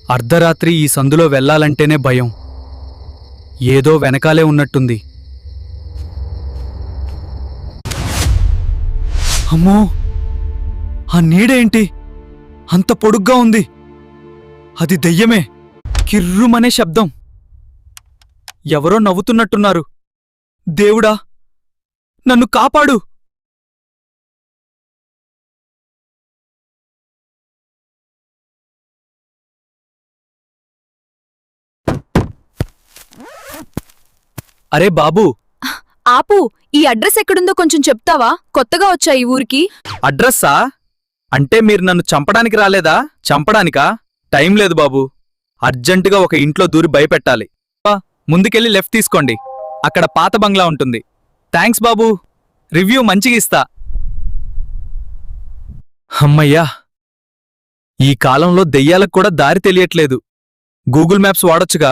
అర్ధరాత్రి ఈ సందులో వెళ్ళాలంటేనే భయం. ఏదో వెనకాలే ఉన్నట్టుంది. అమ్మో, ఆ నీడేంటి అంత పొడుగ్గా ఉంది? అది దెయ్యమే. కిర్రుమనే శబ్దం. ఎవరో నవ్వుతున్నట్టున్నారు. దేవుడా, నన్ను కాపాడు! అరే బాబూ, ఆపు. ఈ అడ్రస్ ఎక్కడుందో కొంచెం చెప్తావా? కొత్తగా వచ్చా ఈ ఊరికి. అడ్రస్సా? అంటే మీరు నన్ను చంపడానికి రాలేదా? చంపడానికా? టైం లేదు బాబూ. అర్జెంటుగా ఒక ఇంట్లో దూరి భయపెట్టాలి. ముందుకెళ్ళి లెఫ్ట్ తీసుకోండి. అక్కడ పాత బంగ్లా ఉంటుంది. థ్యాంక్స్ బాబూ, రివ్యూ మంచిగా ఇస్తా. అమ్మయ్యా, ఈ కాలంలో దెయ్యాలకు కూడా దారి తెలియట్లేదు. గూగుల్ మ్యాప్స్ వాడొచ్చుగా.